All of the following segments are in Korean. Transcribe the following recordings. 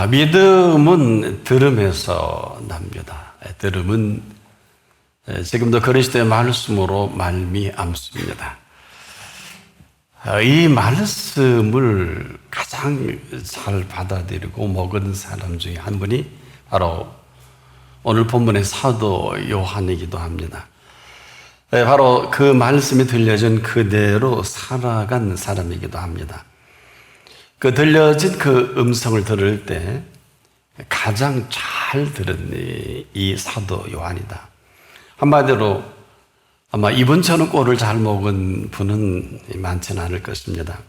믿음은 들음에서 납니다. 들음은 지금도 그리스도의 말씀으로 말미암습니다. 이 말씀을 가장 잘 받아들이고 먹은 사람 중에 한 분이 바로 오늘 본문의 사도 요한이기도 합니다. 바로 그 말씀이 들려진 그대로 살아간 사람이기도 합니다. 그 들려진 그 음성을 들을 때 가장 잘 들은 이 사도 요한이다. 한마디로 아마 이분처럼 꼴을 잘 먹은 분은 많지는 않을 것입니다.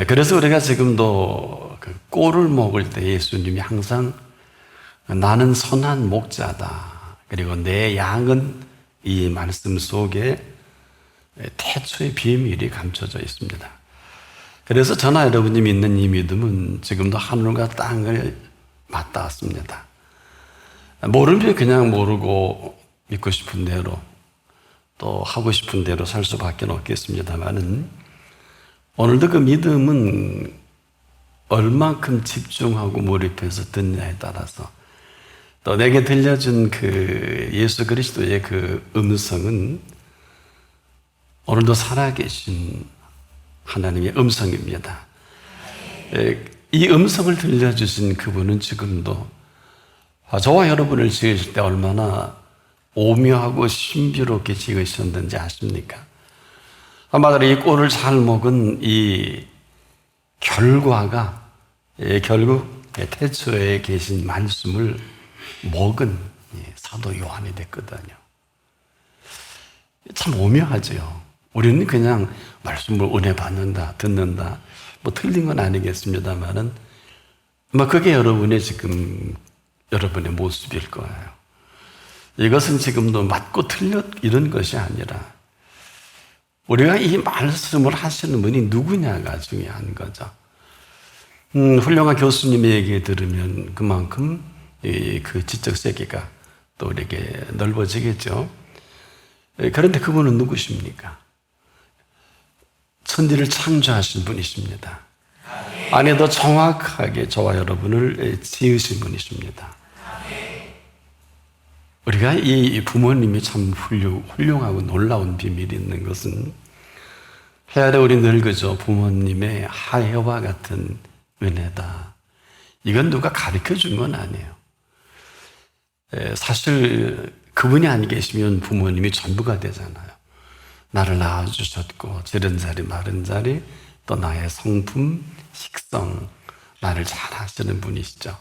그래서 우리가 지금도 그 꼴을 먹을 때 예수님이 항상 나는 선한 목자다. 그리고 내 양은 이 말씀 속에 태초의 비밀이 감춰져 있습니다. 그래서 저나 여러분이 믿는 이 믿음은 지금도 하늘과 땅을 맞닿았습니다. 모르면 그냥 모르고 믿고 싶은 대로 또 하고 싶은 대로 살 수밖에 없겠습니다만은 오늘도 그 믿음은 얼만큼 집중하고 몰입해서 듣냐에 따라서 또 내게 들려준 그 예수 그리스도의 그 음성은 오늘도 살아계신 하나님의 음성입니다. 이 음성을 들려주신 그분은 지금도 저와 여러분을 지으실 때 얼마나 오묘하고 신비롭게 지으셨는지 아십니까? 한마디로 이 꼴을 잘 먹은 이 결과가 결국 태초에 계신 말씀을 먹은 사도 요한이 됐거든요. 참 오묘하죠. 우리는 그냥 말씀을 은혜 받는다, 듣는다, 뭐 틀린 건 아니겠습니다만은 그게 여러분의 지금 여러분의 모습일 거예요. 이것은 지금도 맞고 틀렸 이런 것이 아니라 우리가 이 말씀을 하시는 분이 누구냐가 중요한 거죠. 훌륭한 교수님의 얘기 들으면 그만큼 그 지적 세계가 또 우리에게 넓어지겠죠. 그런데 그분은 누구십니까? 천지를 창조하신 분이십니다. 아니 더 정확하게 저와 여러분을 지으신 분이십니다. 우리가 이 부모님이 참 훌륭하고 놀라운 비밀이 있는 것은 해아래 우리 늘 그죠. 부모님의 하혜와 같은 은혜다. 이건 누가 가르쳐 준 건 아니에요. 사실 그분이 안 계시면 부모님이 전부가 되잖아요. 나를 낳아주셨고 지른 자리 마른 자리 또 나의 성품 식성 나를 잘 하시는 분이시죠.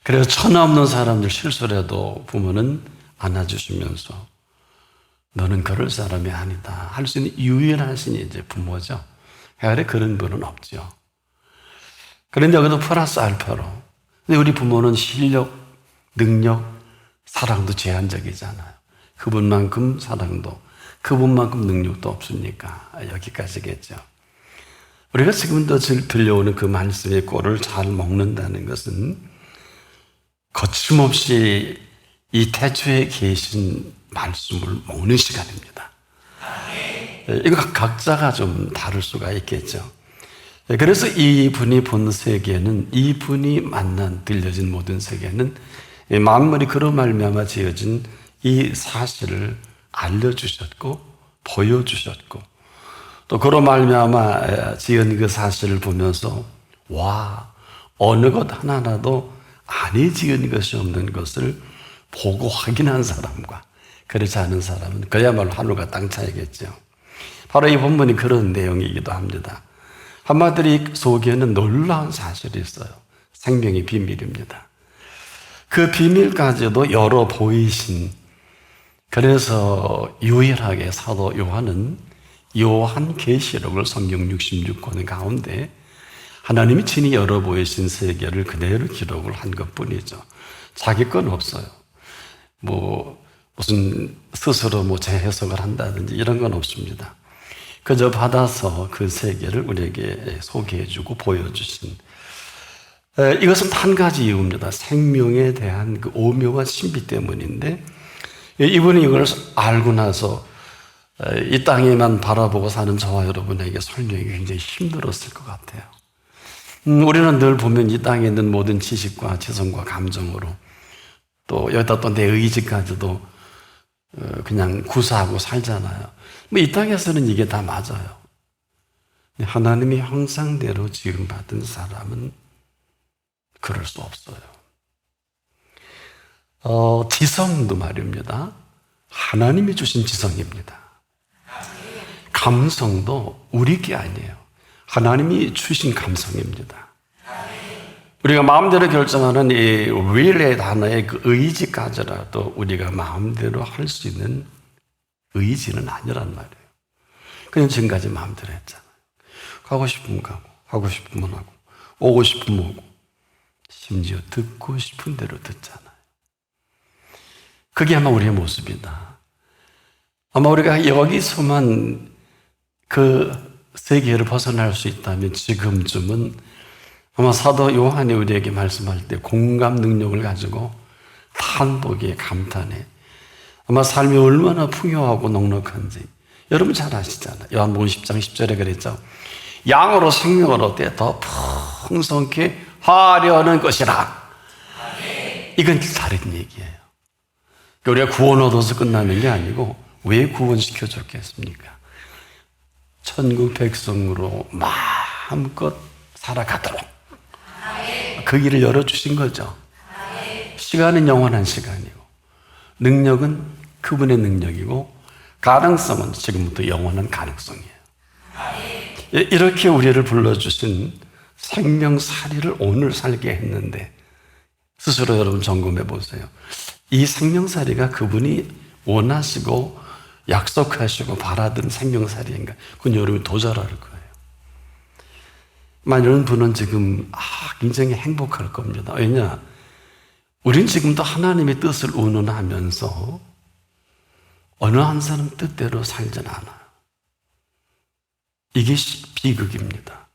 그래서 천하 없는 사람들 실수라도 부모는 안아주시면서 너는 그럴 사람이 아니다 할 수 있는 유일하신 이제 부모죠. 해아래 그런 분은 없죠. 그런데 여기도 플러스 알파로 근데 우리 부모는 실력, 능력, 사랑도 제한적이잖아요. 그분만큼 사랑도 그분만큼 능력도 없으니까 여기까지겠죠. 우리가 지금도 들려오는 그 말씀의 꼴을 잘 먹는다는 것은 거침없이 이 태초에 계신 말씀을 먹는 시간입니다. 이거 각자가 좀 다를 수가 있겠죠. 그래서 이분이 본 세계는 이분이 만난 들려진 모든 세계는 만물이 그로 말미암아 지어진 이 사실을 알려주셨고 보여주셨고 또 그로 말미암아 지은 그 사실을 보면서 와 어느 것 하나라도 안에 지은 것이 없는 것을 보고 확인한 사람과 그렇지 않은 사람은 그야말로 하늘과 땅 차이겠죠. 바로 이 본문이 그런 내용이기도 합니다. 한마디로 이 속에는 놀라운 사실이 있어요. 생명의 비밀입니다. 그 비밀까지도 열어 보이신 그래서 유일하게 사도 요한은 요한계시록을 성경 66권 가운데 하나님이 친히 열어 보이신 세계를 그대로 기록을 한 것뿐이죠. 자기 건 없어요. 무슨 스스로 재해석을 한다든지 이런 건 없습니다. 그저 받아서 그 세계를 우리에게 소개해주고 보여주신 이것은 한 가지 이유입니다. 생명에 대한 그 오묘한 신비 때문인데 이분이 이걸 알고 나서 이 땅에만 바라보고 사는 저와 여러분에게 설명이 굉장히 힘들었을 것 같아요. 우리는 늘 보면 이 땅에 있는 모든 지식과 지성과 감정으로 또 여기다 또 내 의지까지도 그냥 구사하고 살잖아요. 뭐 이 땅에서는 이게 다 맞아요. 하나님의 형상대로 지음받은 사람은 그럴 수 없어요. 지성도 말입니다. 하나님이 주신 지성입니다. 감성도 우리 게 아니에요. 하나님이 주신 감성입니다. 우리가 마음대로 결정하는 이 will의 단어의 그 의지까지라도 우리가 마음대로 할 수 있는 의지는 아니란 말이에요. 그냥 지금까지 마음대로 했잖아요. 가고 싶으면 가고, 하고 싶으면 하고, 오고 싶으면 오고, 심지어 듣고 싶은 대로 듣잖아요. 그게 아마 우리의 모습이다. 아마 우리가 여기서만 그 세계를 벗어날 수 있다면 지금쯤은 아마 사도 요한이 우리에게 말씀할 때 공감 능력을 가지고 탄복에 감탄해 아마 삶이 얼마나 풍요하고 넉넉한지 여러분 잘 아시잖아요. 요한복음 10장 10절에 그랬죠. 양으로 생명을 얻되 더 풍성케 하려는 것이라. 이건 다른 얘기예요. 우리가 구원 얻어서 끝나는 게 아니고 왜 구원시켜 줬겠습니까? 천국 백성으로 마음껏 살아가도록 그 길을 열어주신 거죠. 시간은 영원한 시간이고 능력은 그분의 능력이고 가능성은 지금부터 영원한 가능성이에요. 이렇게 우리를 불러주신 생명살이를 오늘 살게 했는데 스스로 여러분 점검해 보세요. 이 생명살이가 그분이 원하시고 약속하시고 바라던 생명살이인가? 그건 여러분이 더 잘 알 거예요. 이런 분은 지금 굉장히 행복할 겁니다. 왜냐? 우린 지금도 하나님의 뜻을 운운하면서 어느 한 사람 뜻대로 살진 않아요. 이게 비극입니다.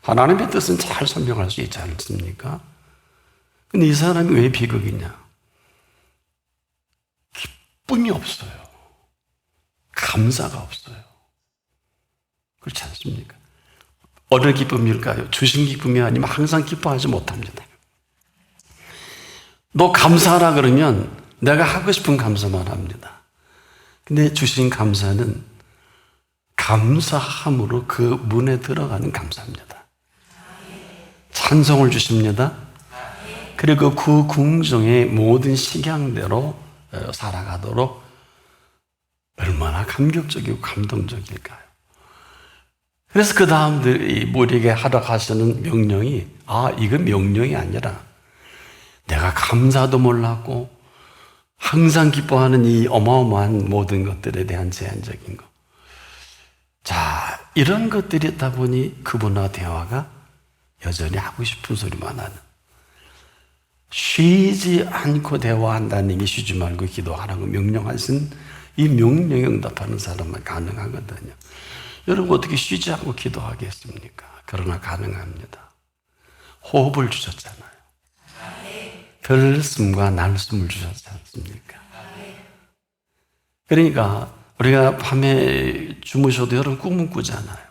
하나님의 뜻은 잘 설명할 수 있지 않습니까? 근데 이 사람이 왜 비극이냐? 기쁨이 없어요. 감사가 없어요. 그렇지 않습니까? 어느 기쁨일까요? 주신 기쁨이 아니면 항상 기뻐하지 못합니다. 너 감사하라 그러면 내가 하고 싶은 감사만 합니다. 근데 주신 감사는 감사함으로 그 문에 들어가는 감사입니다. 찬송을 주십니다. 그리고 그 궁정의 모든 식양대로 살아가도록 얼마나 감격적이고 감동적일까요? 그래서 그 다음 우리에게 하러 가시는 명령이 이건 명령이 아니라 내가 감사도 몰랐고 항상 기뻐하는 이 어마어마한 모든 것들에 대한 제한적인 것. 자, 이런 것들이 있다 보니 그분과 대화가 여전히 하고 싶은 소리만 하는, 쉬지 않고 대화한다는 게 쉬지 말고 기도하라고 명령하신 이 명령에 응답하는 사람만 가능하거든요. 여러분 어떻게 쉬지 않고 기도하겠습니까? 그러나 가능합니다. 호흡을 주셨잖아요. 들숨과 날숨을 주셨지 않습니까? 그러니까 우리가 밤에 주무셔도 여러분 꿈은 꾸잖아요.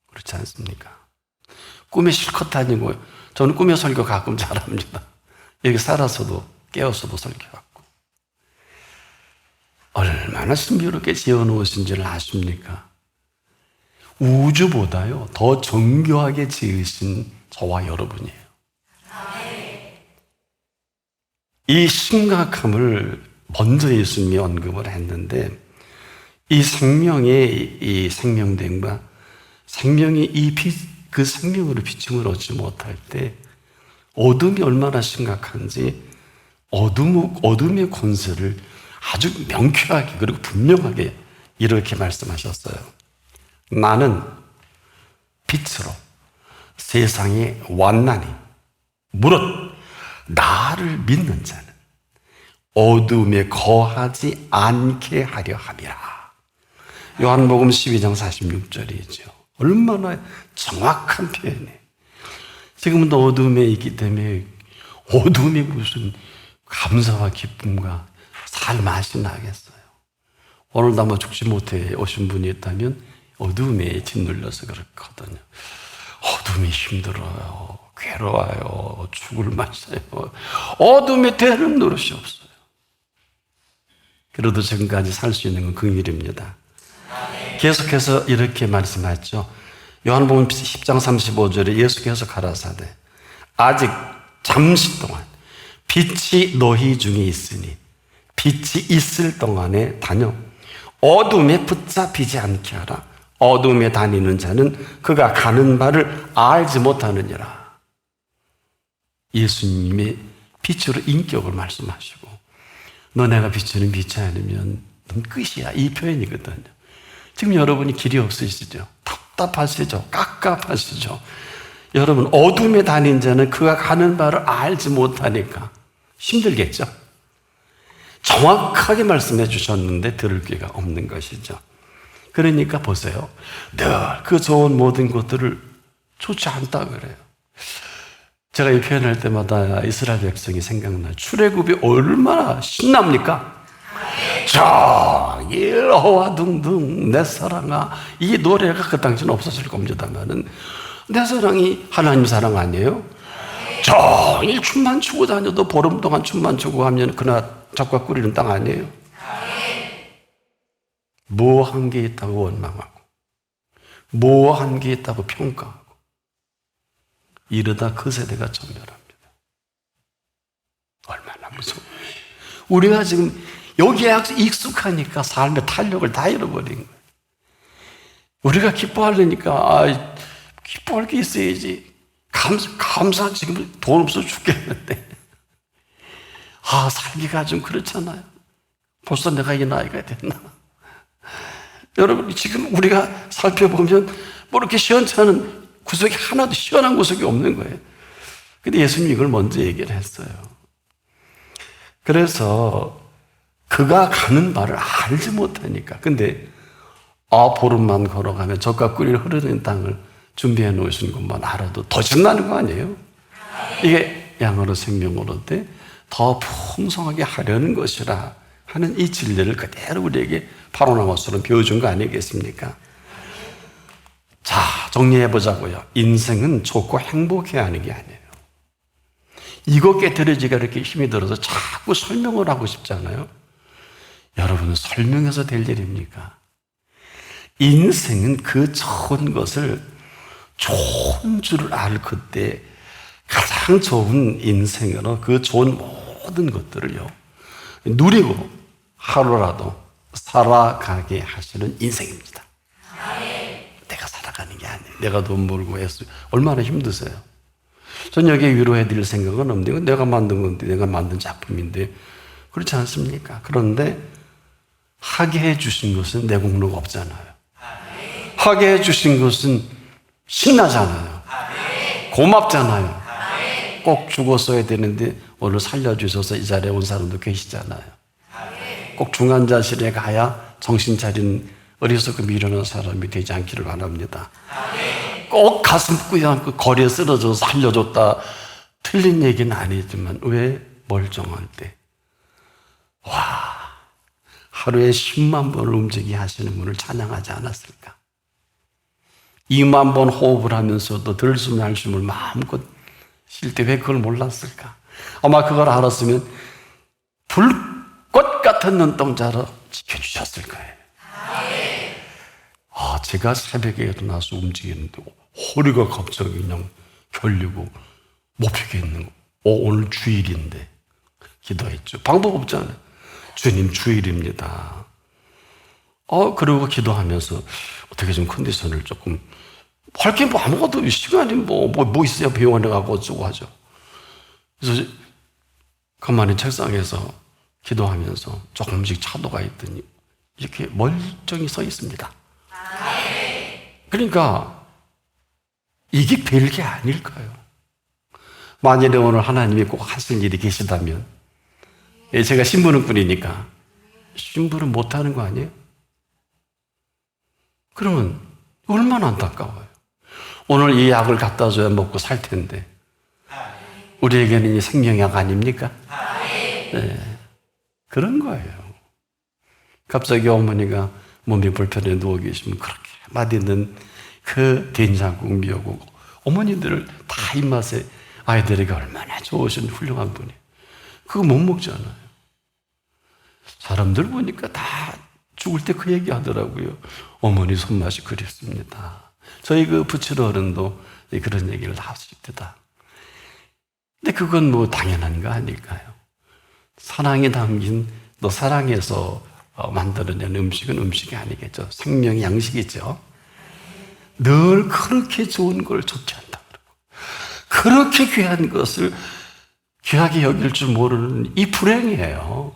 그렇지 않습니까? 꿈에 실컷 다니고, 저는 꿈에 설교 가끔 잘합니다. 여기 살아서도 깨어서도 설교하고. 얼마나 신비롭게 지어놓으신지를 아십니까? 우주보다요 더 정교하게 지으신 저와 여러분이에요. 이 심각함을 먼저 예수님이 언급을 했는데, 이 생명의 이 생명됨과 생명이 그 생명으로 비침을 얻지 못할 때 어둠이 얼마나 심각한지 어둠의 권세를 아주 명쾌하게 그리고 분명하게 이렇게 말씀하셨어요. 나는 빛으로 세상에 왔나니 무릇 나를 믿는 자는 어둠에 거하지 않게 하려 함이라. 요한복음 12장 46절이죠. 얼마나 정확한 표현이에요. 지금도 어둠에 있기 때문에 어둠이 무슨 감사와 기쁨과 살 맛이 나겠어요. 오늘도 아마 죽지 못해 오신 분이 있다면 어둠에 짓눌려서 그렇거든요. 어둠이 힘들어요. 괴로워요. 죽을 맛이에요. 어둠에 되는 노릇이 없어요. 그래도 지금까지 살 수 있는 건 긍휼입니다. 계속해서 이렇게 말씀하죠. 요한복음 10장 35절에 예수께서 가라사대 아직 잠시 동안 빛이 너희 중에 있으니 빛이 있을 동안에 다녀 어둠에 붙잡히지 않게 하라. 어둠에 다니는 자는 그가 가는 바를 알지 못하느니라. 예수님의 빛으로 인격을 말씀하시고 너네가 비추는 빛이 아니면 넌 끝이야. 이 표현이거든요. 지금 여러분이 길이 없으시죠? 답답하시죠? 깝깝하시죠? 여러분 어둠에 다닌 자는 그가 가는 바를 알지 못하니까 힘들겠죠? 정확하게 말씀해 주셨는데 들을 귀가 없는 것이죠. 그러니까 보세요. 늘 그 좋은 모든 것들을 좋지 않다 그래요. 제가 이 표현할 때마다 이스라엘 백성이 생각나요. 출애굽이 얼마나 신납니까? 종일 어와둥둥 내 사랑아, 이 노래가 그 당시는 없었을 겁니다만은 내 사랑이 하나님 사랑 아니에요? 종일 춤만 추고 다녀도 보름 동안 춤만 추고 하면 그나 젖과 꿀이는 땅 아니에요? 뭐 한 게 있다고 원망하고 뭐 한 게 있다고 평가하고 이러다 그 세대가 전멸합니다. 얼마나 무서워요. 우리가 지금 여기에 익숙하니까 삶의 탄력을 다 잃어버린 거예요. 우리가 기뻐하려니까 기뻐할 게 있어야지. 감사 지금 돈 없어 죽겠는데 살기가 좀 그렇잖아요. 벌써 내가 이 나이가 됐나? 여러분 지금 우리가 살펴보면 뭐 이렇게 시원찮은 구석이 하나도 시원한 구석이 없는 거예요. 근데 예수님이 이걸 먼저 얘기를 했어요. 그래서 그가 가는 바를 알지 못하니까. 근데 보름만 걸어가면 젖과 꿀이 흐르는 땅을 준비해 놓으신 것만 알아도 더 신나는 거 아니에요? 이게 양으로 생명으로 돼 더 풍성하게 하려는 것이라 하는 이 진리를 그대로 우리에게 파로나마처럼 배워준 거 아니겠습니까? 자, 정리해 보자고요. 인생은 좋고 행복해야 하는 게 아니에요. 이거 깨뜨려지가 이렇게 힘이 들어서 자꾸 설명을 하고 싶잖아요. 여러분은 설명해서 될 일입니까? 인생은 그 좋은 것을 좋은 줄을 알 그때 가장 좋은 인생으로 그 좋은 모든 것들을요 누리고 하루라도 살아가게 하시는 인생입니다. 내가 살아가는 게 아니에요. 내가 돈 벌고 애쓰 얼마나 힘드세요? 전 여기에 위로해 드릴 생각은 없는데 내가 만든 건데 내가 만든 작품인데 그렇지 않습니까? 그런데 하게 해 주신 것은 내 공로가 없잖아요. 하게 해 주신 것은 신나잖아요. 고맙잖아요. 꼭 죽었어야 되는데 오늘 살려주셔서 이 자리에 온 사람도 계시잖아요. 꼭 중환자실에 가야 정신 차린 어리석고 미련한 사람이 되지 않기를 바랍니다. 꼭 가슴 꾸여안고 거리에 쓰러져서 살려줬다. 틀린 얘기는 아니지만 왜 멀쩡할 때 하루에 10만 번을 움직이게 하시는 분을 찬양하지 않았을까? 2만 번 호흡을 하면서도 들숨 날숨을 마음껏 쉴 때 왜 그걸 몰랐을까? 아마 그걸 알았으면 불꽃 같은 눈동자로 지켜주셨을 거예요. 제가 새벽에 일어나서 움직이는데 허리가 갑자기 그냥 결리고 못 피겠는 거. 오늘 주일인데 기도했죠. 방법 없잖아요. 주님 주일입니다. 그리고 기도하면서 어떻게 좀 컨디션을 조금 할 게 아무것도 시간이 뭐 있어야 병원에 가고 어쩌고 하죠. 그래서 가만히 책상에서 기도하면서 조금씩 차도가 있더니 이렇게 멀쩡히 서 있습니다. 그러니까 이게 별게 아닐까요? 만일에 오늘 하나님이 꼭 하실 일이 계시다면 제가 신부는 뿐이니까 신부는 못하는 거 아니에요? 그러면 얼마나 안타까워요. 오늘 이 약을 갖다 줘야 먹고 살 텐데 우리에게는 이 생명약 아닙니까? 네. 그런 거예요. 갑자기 어머니가 몸이 불편해 누워 계시면 그렇게 맛있는 그 된장국, 미역국 어머니들 다 입맛에 아이들에게 얼마나 좋으신 훌륭한 분이에요. 그거 못 먹잖아요. 사람들 보니까 다 죽을 때 그 얘기 하더라고요. 어머니 손맛이 그립습니다. 저희 그 부칠 어른도 그런 얘기를 하십니다. 근데 그건 뭐 당연한 거 아닐까요? 사랑이 담긴, 또 사랑해서 만들어낸 음식은 음식이 아니겠죠. 생명의 양식이죠. 늘 그렇게 좋은 걸 좋지 않다 그러고, 그렇게 귀한 것을 귀하게 여길 줄 모르는 이 불행이에요.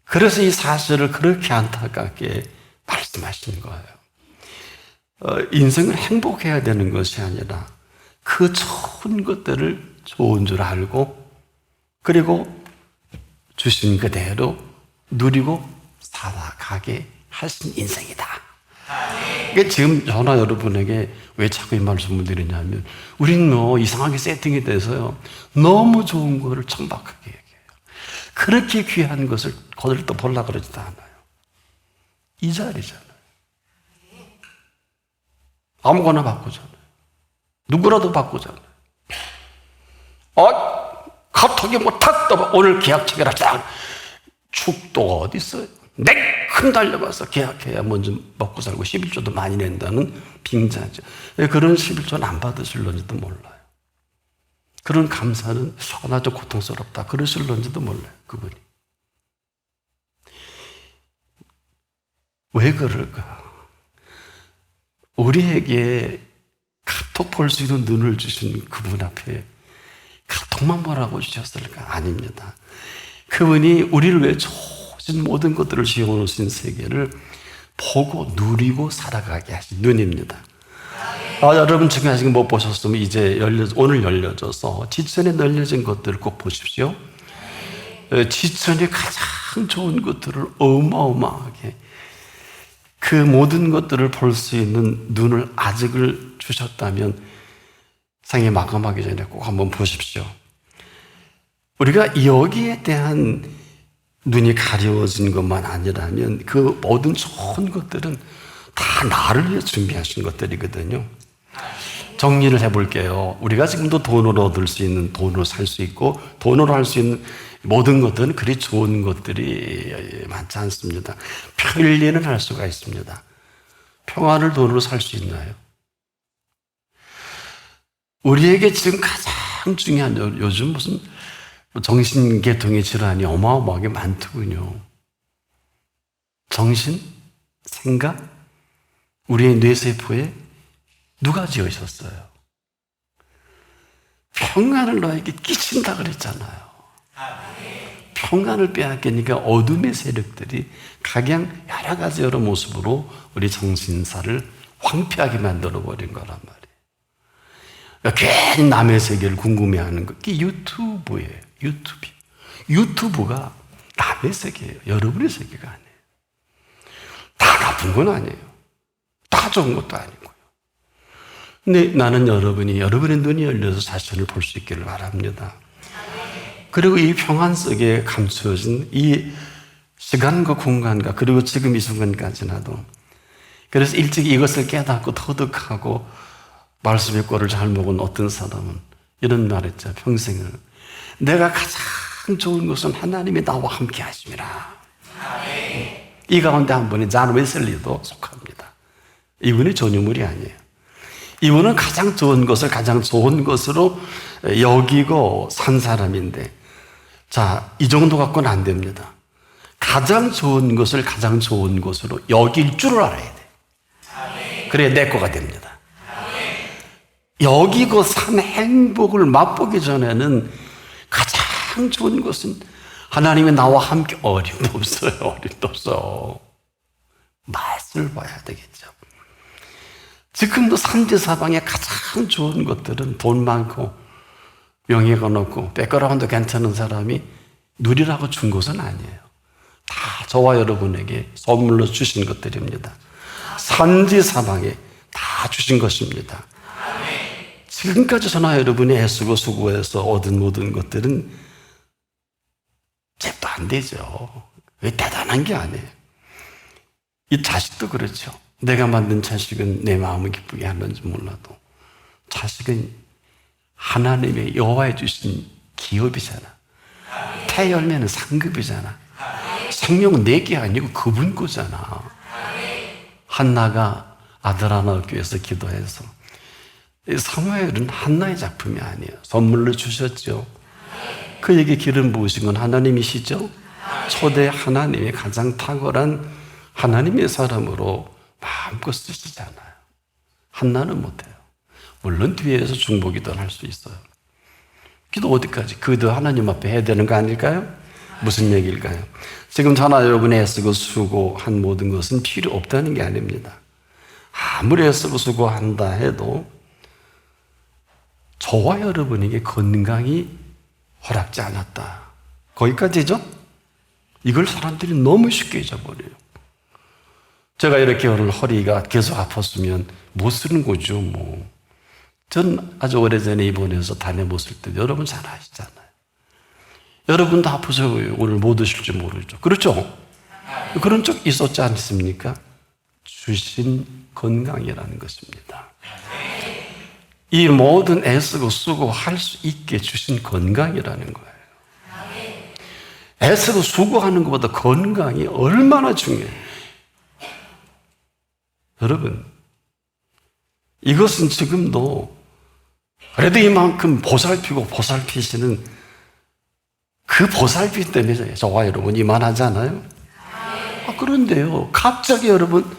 그래서 이 사실을 그렇게 안타깝게 말씀하시는 거예요. 인생은 행복해야 되는 것이 아니라 그 좋은 것들을 좋은 줄 알고, 그리고 주신 그대로 누리고 살아가게 하신 인생이다. 그러니까 지금 저나 여러분에게 왜 자꾸 이 말씀을 드리냐면, 우리는 뭐 이상하게 세팅이 돼서요, 너무 좋은 거를 천박하게 얘기해요. 그렇게 귀한 것을 거들떠 보려고 그러지도 않아요. 이 자리잖아요. 아무거나 바꾸잖아요. 누구라도 바꾸잖아요. 카톡이 뭐 탔다, 오늘 계약 체결하자. 축도가 어디 있어요? 내큰 달려가서 계약해야 먼저 먹고 살고 11조도 많이 낸다는 빙자죠. 그런 11조는 안 받으실런지도 몰라요. 그런 감사는 나 좀 고통스럽다 그러실런지도 몰라요, 그분이. 왜 그럴까? 우리에게 카톡 볼 수 있는 눈을 주신 그분 앞에 카톡만 보라고 주셨을까? 아닙니다. 그분이 우리를 위해 좋은 모든 것들을 지어놓으신 세계를 보고 누리고 살아가게 하신 눈입니다. 여러분 지금 아직 못 보셨으면 이제 오늘 열려져서 지천에 널려진 것들을 꼭 보십시오. 지천에 가장 좋은 것들을 어마어마하게, 그 모든 것들을 볼 수 있는 눈을 아직을 주셨다면 생애 마감하기 전에 꼭 한번 보십시오. 우리가 여기에 대한 눈이 가려워진 것만 아니라면 그 모든 좋은 것들은 다 나를 위해 준비하신 것들이거든요. 정리를 해볼게요. 우리가 지금도 돈으로 얻을 수 있는, 돈으로 살 수 있고 돈으로 할 수 있는 모든 것들은 그리 좋은 것들이 많지 않습니다. 편리는 할 수가 있습니다. 평안을 돈으로 살 수 있나요? 우리에게 지금 가장 중요한, 요즘 무슨 정신계통의 질환이 어마어마하게 많더군요. 정신, 생각, 우리의 뇌세포에 누가 지으셨어요? 평안을 너에게 끼친다 그랬잖아요. 평안을 빼앗기니까 어둠의 세력들이 각양 여러 가지 여러 모습으로 우리 정신사를 황폐하게 만들어버린 거란 말이에요. 괜히 남의 세계를 궁금해하는 거, 그게 유튜브예요. 유튜브가 남의 세계예요. 여러분의 세계가 아니에요. 다 나쁜 건 아니에요. 다 좋은 것도 아니고요. 근데 나는 여러분의 눈이 열려서 자신을 볼 수 있기를 바랍니다. 그리고 이 평안 속에 감추어진 이 시간과 공간과, 그리고 지금 이 순간까지나도, 그래서 일찍 이것을 깨닫고 터득하고 말씀의 꼴을 잘 먹은 어떤 사람은 이런 말 했죠. 평생을 내가 가장 좋은 것은 하나님이 나와 함께 하심이라. 이 가운데 한 분이 존 웨슬리도 속합니다. 이분이 전유물이 아니에요. 이분은 가장 좋은 것을 가장 좋은 것으로 여기고 산 사람인데, 자, 이 정도 갖고는 안 됩니다. 가장 좋은 것을 가장 좋은 것으로 여길 줄을 알아야 돼. 그래야 내 거가 됩니다. 여기고 산 행복을 맛보기 전에는 가장 좋은 것은 하나님이 나와 함께, 어림도 없어요. 어림도 없어. 맛을 봐야 되겠죠. 지금도 산지사방에 가장 좋은 것들은 돈 많고 명예가 높고 백그라운드 괜찮은 사람이 누리라고 준 것은 아니에요. 다 저와 여러분에게 선물로 주신 것들입니다. 산지사방에 다 주신 것입니다. 지금까지 저나 여러분이 애쓰고 수고해서 얻은 모든 것들은 잽도 안 되죠. 왜 대단한 게 아니에요. 이 자식도 그렇죠. 내가 만든 자식은 내 마음을 기쁘게 하는지 몰라도 자식은 하나님의 여호와에 주신 기업이잖아. 태열매는 상급이잖아. 생명은 내게 아니고 그분 거잖아. 한나가 아들 하나 얻기 위해서 기도해서, 사무엘은 한나의 작품이 아니에요. 선물로 주셨죠. 그에게 기름 부으신 건 하나님이시죠. 초대 하나님의 가장 탁월한 하나님의 사람으로 마음껏 쓰시잖아요. 한나는 못해요. 물론 뒤에서 중보기도를 할 수 있어요. 기도 어디까지? 그도 하나님 앞에 해야 되는 거 아닐까요? 무슨 얘기일까요? 지금 저나 여러분이 애쓰고 수고한 모든 것은 필요 없다는 게 아닙니다. 아무리 애쓰고 수고한다 해도 저와 여러분에게 건강이 허락지 않았다. 거기까지죠? 이걸 사람들이 너무 쉽게 잊어버려요. 제가 이렇게 오늘 허리가 계속 아팠으면 못 쓰는 거죠, 뭐. 전 아주 오래전에 입원해서 다녀봤을 때 여러분 잘 아시잖아요. 여러분도 아프셔요. 오늘 못 오실 줄 모르죠. 그렇죠? 그런 적 있었지 않습니까? 주신 건강이라는 것입니다. 이 모든 애쓰고 수고할 수 있게 주신 건강이라는 거예요. 애쓰고 수고하는 것보다 건강이 얼마나 중요해요. 여러분, 이것은 지금도 그래도 이만큼 보살피시는 그 보살피 때문에 저와 여러분 이만하잖아요. 그런데요, 갑자기 여러분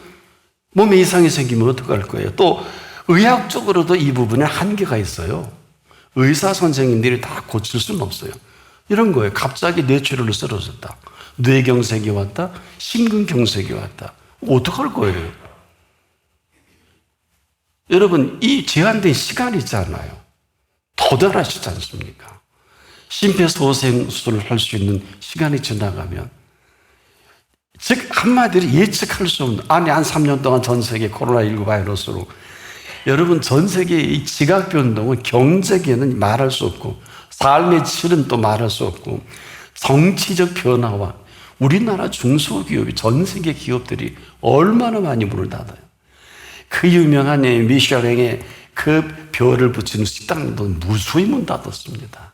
몸에 이상이 생기면 어떡할 거예요? 또 의학적으로도 이 부분에 한계가 있어요. 의사 선생님들이 다 고칠 수는 없어요. 이런 거예요. 갑자기 뇌출혈로 쓰러졌다, 뇌경색이 왔다, 심근경색이 왔다. 어떡할 거예요? 여러분, 이 제한된 시간이 있잖아요. 도달하시지 않습니까? 심폐소생술을 할 수 있는 시간이 지나가면, 즉 한마디로 예측할 수 없는, 한 3년 동안 전 세계 코로나19 바이러스로 여러분 전 세계의 이 지각 변동은 경제계는 말할 수 없고, 삶의 질은 또 말할 수 없고, 정치적 변화와 우리나라 중소기업이, 전 세계 기업들이 얼마나 많이 문을 닫아요. 그 유명한 미슐랭의 그 별을 붙이는 식당도 무수히 문 닫았습니다.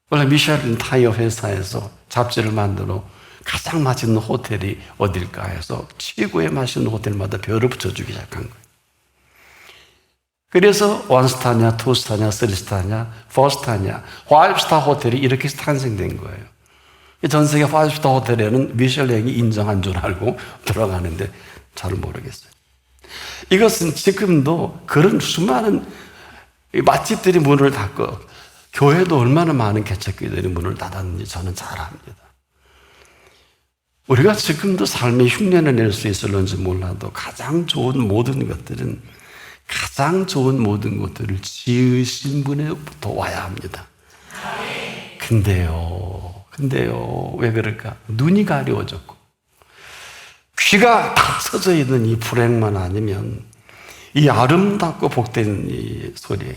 원래 미슐랭 타이어 회사에서 잡지를 만들어 가장 맛있는 호텔이 어딜까 해서 최고의 맛있는 호텔마다 별을 붙여주기 시작한 거예요. 그래서 원스타냐, 투스타냐, 쓰리스타냐, 포스타냐, 파이브스타 호텔이 이렇게 탄생된 거예요. 전 세계 파이브스타 호텔에는 미슐랭이 인정한 줄 알고 들어가는데 잘 모르겠어요. 이것은 지금도 그런 수많은 맛집들이 문을 닫고, 교회도 얼마나 많은 개척교회들이 문을 닫았는지 저는 잘 압니다. 우리가 지금도 삶의 흉내를 낼 수 있을런지 몰라도 가장 좋은 모든 것들은, 가장 좋은 모든 것들을 지으신 분에부터 와야 합니다. 근데요, 왜 그럴까? 눈이 가려워졌고 귀가 다 쳐져 있는 이 불행만 아니면 이 아름답고 복된 이 소리,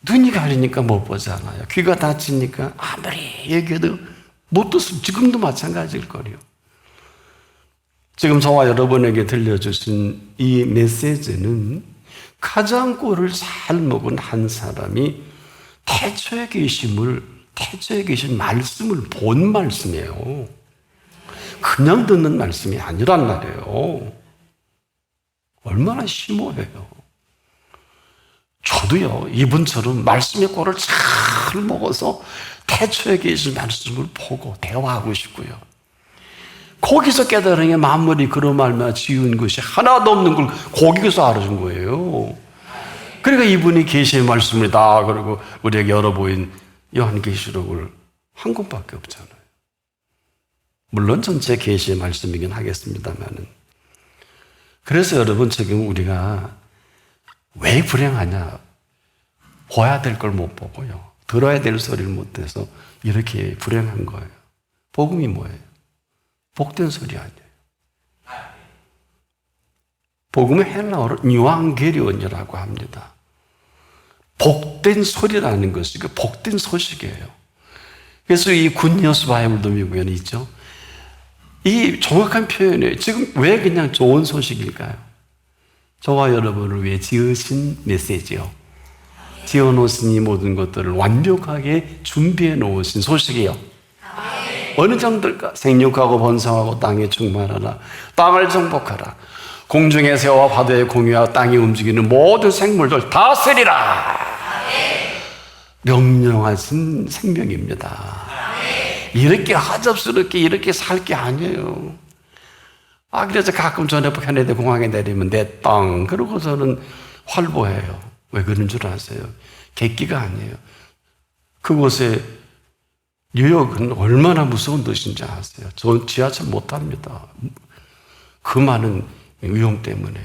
눈이 가리니까 못 보잖아요. 귀가 다치니까 아무리 얘기해도 못 듣습니다. 지금도 마찬가지일 거예요. 지금 저와 여러분에게 들려주신 이 메시지는 가장 꼴을 잘 먹은 한 사람이 태초에 계신 말씀을 본 말씀이에요. 그냥 듣는 말씀이 아니란 말이에요. 얼마나 심오해요. 저도요, 이분처럼 말씀의 꼴을 잘 먹어서 태초에 계신 말씀을 보고 대화하고 싶고요. 거기서 깨달은 게 만물이 그런 말만 지은 것이 하나도 없는 걸 거기서 알아준 거예요. 그러니까 이분이 계시의 말씀을 다, 그리고 우리에게 열어보인 요한계시록을 한 권밖에 없잖아요. 물론 전체 계시의 말씀이긴 하겠습니다만은. 그래서 여러분, 지금 우리가 왜 불행하냐? 봐야 될 걸 못 보고요, 들어야 될 소리를 못 해서 이렇게 불행한 거예요. 복음이 뭐예요? 복된 소리 아니에요. 복음은 헬라어로 뉴앙게리온이라고 합니다. 복된 소리라는 것이 그 복된 소식이에요. 그래서 이 굿뉴스 바이블도 미국에는 있죠. 이 정확한 표현이에요. 지금 왜 그냥 좋은 소식일까요? 저와 여러분을 위해 지으신 메시지요. 지어놓으신 이 모든 것들을 완벽하게 준비해 놓으신 소식이요. 어느 정도일까? 생육하고 번성하고 땅에 충만하라. 땅을 정복하라. 공중의 새와 바다의 공유와 땅이 움직이는 모든 생물들 다스리라. 명령하신 생명입니다. 이렇게 하잡스럽게 이렇게 살 게 아니에요. 그래서 가끔 전에 캐네디 공항에 내리면 내 땅 그러고서는 활보해요. 왜 그런 줄 아세요? 객기가 아니에요. 그곳에 뉴욕은 얼마나 무서운 도시인지 아세요? 저 지하철 못 탑니다. 그 많은 위험 때문에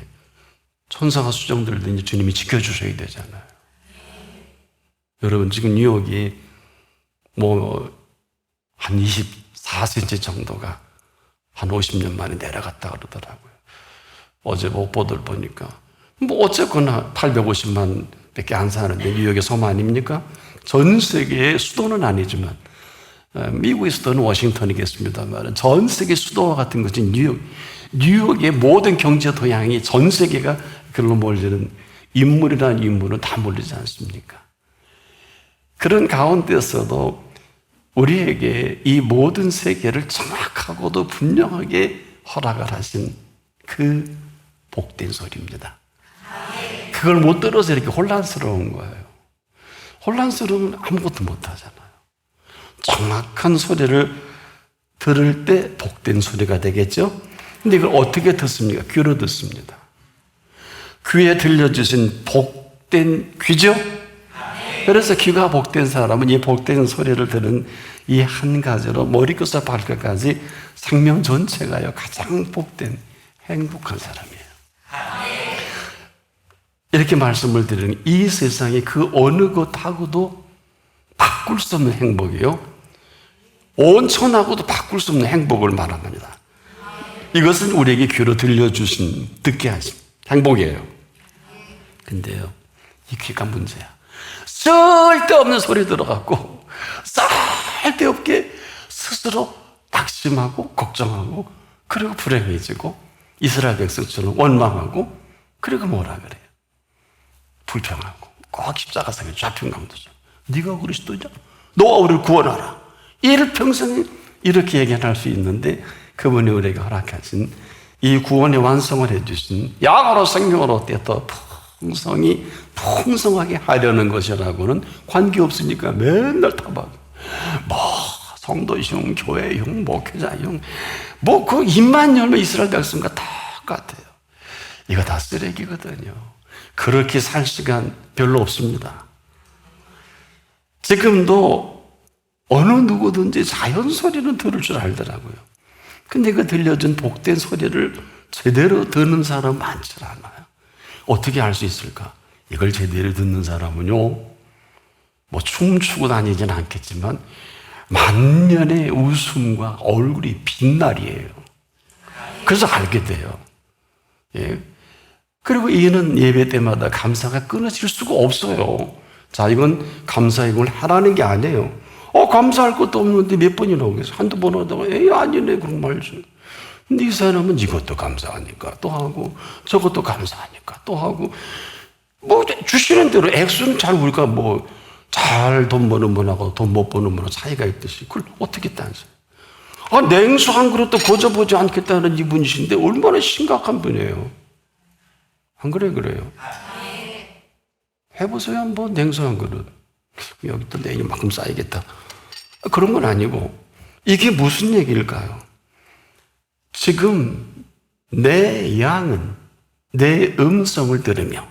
천사가 수정들든지 주님이 지켜주셔야 되잖아요. 여러분 지금 뉴욕이 한 24cm 정도가 한 50년 만에 내려갔다 그러더라고요. 어제 보도를 보니까 어쨌거나 850만 밖에 안 사는데 뉴욕의 섬 아닙니까? 전 세계의 수도는 아니지만 미국의 수도는 워싱턴이겠습니다만 전 세계 수도와 같은 것이 뉴욕의 모든 경제 도양이 전 세계가 그걸로 몰리는 인물이라는 인물은 다 몰리지 않습니까? 그런 가운데서도 우리에게 이 모든 세계를 정확하고도 분명하게 허락을 하신 그 복된 소리입니다. 그걸 못 들어서 이렇게 혼란스러운 거예요. 혼란스러우면 아무것도 못 하잖아요. 정확한 소리를 들을 때 복된 소리가 되겠죠? 근데 이걸 어떻게 듣습니까? 귀로 듣습니다. 귀에 들려주신 복된 귀죠? 그래서 귀가 복된 사람은 이 복된 소리를 들은 이 한 가지로 머리끝에서 발끝까지 생명 전체가요 가장 복된 행복한 사람이에요. 이렇게 말씀을 드리는 이 세상에 그 어느 것하고도 바꿀 수 없는 행복이요. 온 천하고도 바꿀 수 없는 행복을 말합니다. 이것은 우리에게 귀로 들려주신, 듣게 하신 행복이에요. 근데요, 이 귀가 문제야. 쓸데없는 소리 들어갖고 쓸데없게 스스로 낙심하고 걱정하고 그리고 불행해지고 이스라엘 백성처럼 원망하고 그리고 뭐라 그래요? 불평하고 꼭 십자가상에 잡힌 강도죠. 네가 그리스도냐? 너가 우리를 구원하라. 일평생 이렇게 얘기할 수 있는데 그분이 우리에게 허락하신 이 구원의 완성을 해주신 양으로 생명으로 떼어 풍성하게 하려는 것이라고는 관계없으니까 맨날 타박. 성도형, 교회형, 목회자형, 그 입만 열면 이스라엘 백성과 똑같아요. 이거 다 쓰레기거든요. 그렇게 살 시간 별로 없습니다. 지금도 어느 누구든지 자연 소리는 들을 줄 알더라고요. 근데 그 들려준 복된 소리를 제대로 듣는 사람은 많지 않아요. 어떻게 알 수 있을까? 이걸 제대로 듣는 사람은요, 춤추고 다니진 않겠지만, 만년의 웃음과 얼굴이 빛날이에요. 그래서 알게 돼요. 예. 그리고 이는 예배 때마다 감사가 끊어질 수가 없어요. 자, 이건 감사의 걸 하라는 게 아니에요. 감사할 것도 없는데 몇 번이나 오겠어. 한두 번 하다가, 아니네, 그런 말지. 근데 이 사람은 이것도 감사하니까 또 하고, 저것도 감사하니까 또 하고, 주시는 대로 액수는 잘 우리가 잘 돈 버는 분하고 돈 못 버는 분하고 차이가 있듯이 그걸 어떻게 따져요? 냉수 한 그릇도 거저보지 않겠다는 이분이신데 얼마나 심각한 분이에요. 안 그래요? 해보세요 한번. 냉수 한 그릇. 여기 또 내일 만큼 쌓이겠다. 그런 건 아니고 이게 무슨 얘기일까요? 지금 내 양은 내 음성을 들으며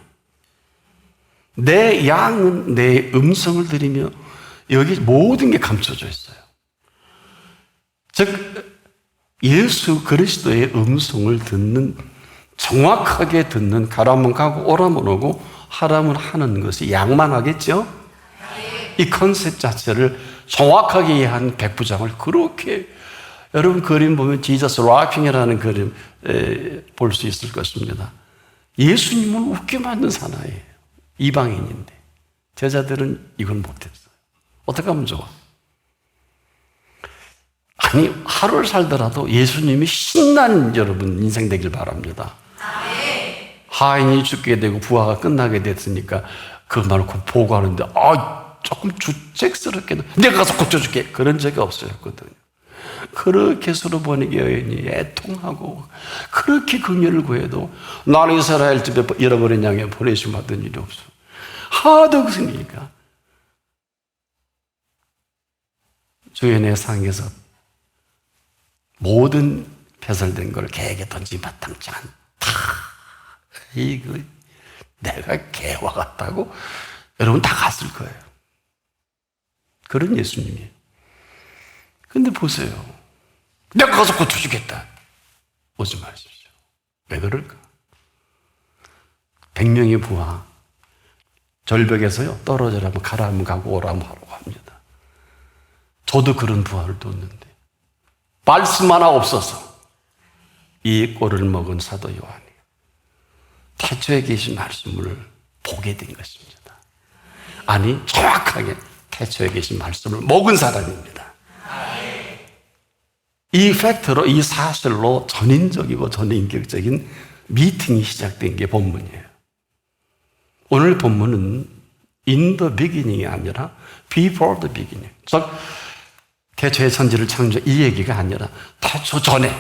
내 양은 내 음성을 들으며 여기 모든 게 감춰져 있어요. 즉 예수 그리스도의 음성을 듣는, 정확하게 듣는, 가라면 가고 오라면 오고 하라면 하는 것이 양만 하겠죠? 이 컨셉 자체를 정확하게 이해한 백부장을 그렇게, 여러분 그림 보면 지저스 라핑이라는 그림 볼 수 있을 것입니다. 예수님은 웃게 만든 사나이예요. 이방인인데 제자들은 이걸 못했어요. 어떻게 하면 좋아? 아니, 하루를 살더라도 예수님이 신난 여러분 인생 되길 바랍니다. 하인이 죽게 되고 부하가 끝나게 됐으니까 그 말을 보고하는데 조금 주책스럽게도 내가 가서 고쳐줄게 그런 적이 없었거든요. 그렇게 서로 보내기 여인이 애통하고 그렇게 긍휼을 구해도 나는 이스라엘 집에 잃어버린 양에 보내심 받은 일이 없어. 하도 그러니까 주연의 상에서 모든 배설된 걸 개에게 던지기 마땅치 않다. 이거 내가 개와 같다고? 여러분 다 갔을 거예요. 그런 예수님이에요. 근데 보세요. 내가 가서 고쳐주겠다. 오지 마십시오. 왜 그럴까? 100명의 부하 절벽에서요 떨어져라면 가라면 가고 오라면 하라고 합니다. 저도 그런 부하를 뒀는데 말씀 하나 없어서 이 꼴을 먹은 사도 요한이 태초에 계신 말씀을 보게 된 것입니다. 아니 정확하게 태초에 계신 말씀을 먹은 사람입니다. 이 팩트로, 이 사실로 전인적이고 전인격적인 미팅이 시작된 게 본문이에요. 오늘 본문은 in the beginning이 아니라 before the beginning, 즉 태초의 천지를 창조 이 얘기가 아니라 태초 전에,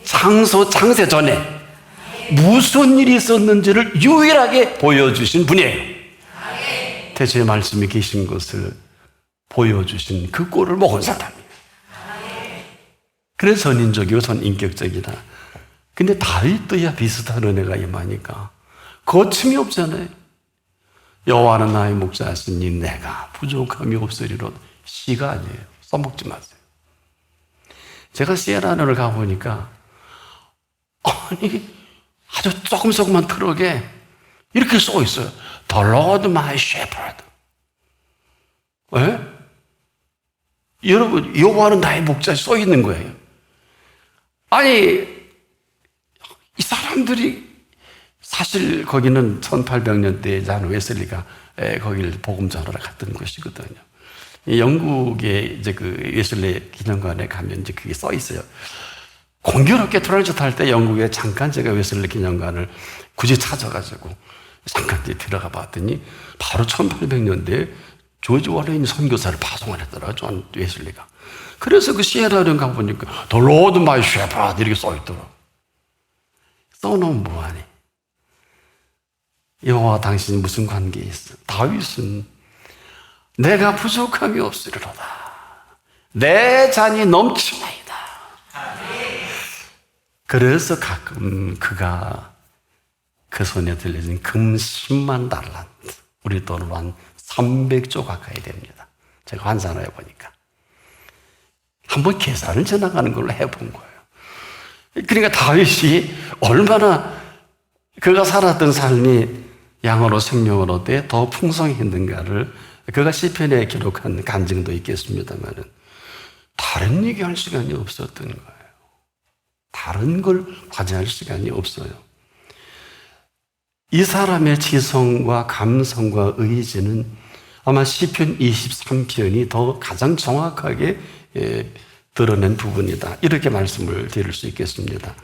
창세 전에 무슨 일이 있었는지를 유일하게 보여주신 분이에요. 태초에 말씀이 계신 것을 보여주신 그 꼴을 먹은 사람이에요. 그래서 전인적이고 전인격적이다. 근데 다윗도야 비슷한 은혜가 임하니까 거침이 없잖아요. 여호와는 나의 목자시니 내가 부족함이 없으리로다. 시가 아니에요. 써먹지 마세요. 제가 시에라를 가보니까 아니 아주 조금만 트럭에 이렇게 써 있어요. The Lord my shepherd. 왜? 여러분 여호와는 나의 목자 써 있는 거예요. 아니 이 사람들이 사실 거기는 1800년대에 잔 웨슬리가 거기를 복음 전하러 갔던 곳이거든요. 영국의 이제 그 웨슬리 기념관에 가면 이제 그게 써 있어요. 공교롭게 트랜지트 할 때 영국에 잠깐 제가 웨슬리 기념관을 굳이 찾아가지고 잠깐 이제 들어가 봤더니 바로 1800년대에 조지 워렌 선교사를 파송을 했더라고요. 존 웨슬리가. 그래서 그 시에라를 가보니까 The Lord my shepherd 이렇게 써있더라고요. 써놓으면 뭐하니? 여호와 당신이 무슨 관계에 있어? 다윗은 내가 부족함이 없으리로다. 내 잔이 넘치나이다. 그래서 가끔 그가 그 손에 들려진 금 10만 달란트, 우리 돈으로 한 300조 가까이 됩니다. 제가 환산을 해보니까. 한번 계산을 지나가는 걸로 해본 거예요. 그러니까 다윗이 얼마나 그가 살았던 삶이 양으로 생명으로 때 더 풍성했는가를 그가 시편에 기록한 간증도 있겠습니다만 다른 얘기할 시간이 없었던 거예요. 다른 걸 과제할 시간이 없어요. 이 사람의 지성과 감성과 의지는 아마 시편 23편이 더 가장 정확하게 드러낸 부분이다. 이렇게 말씀을 드릴 수 있겠습니다.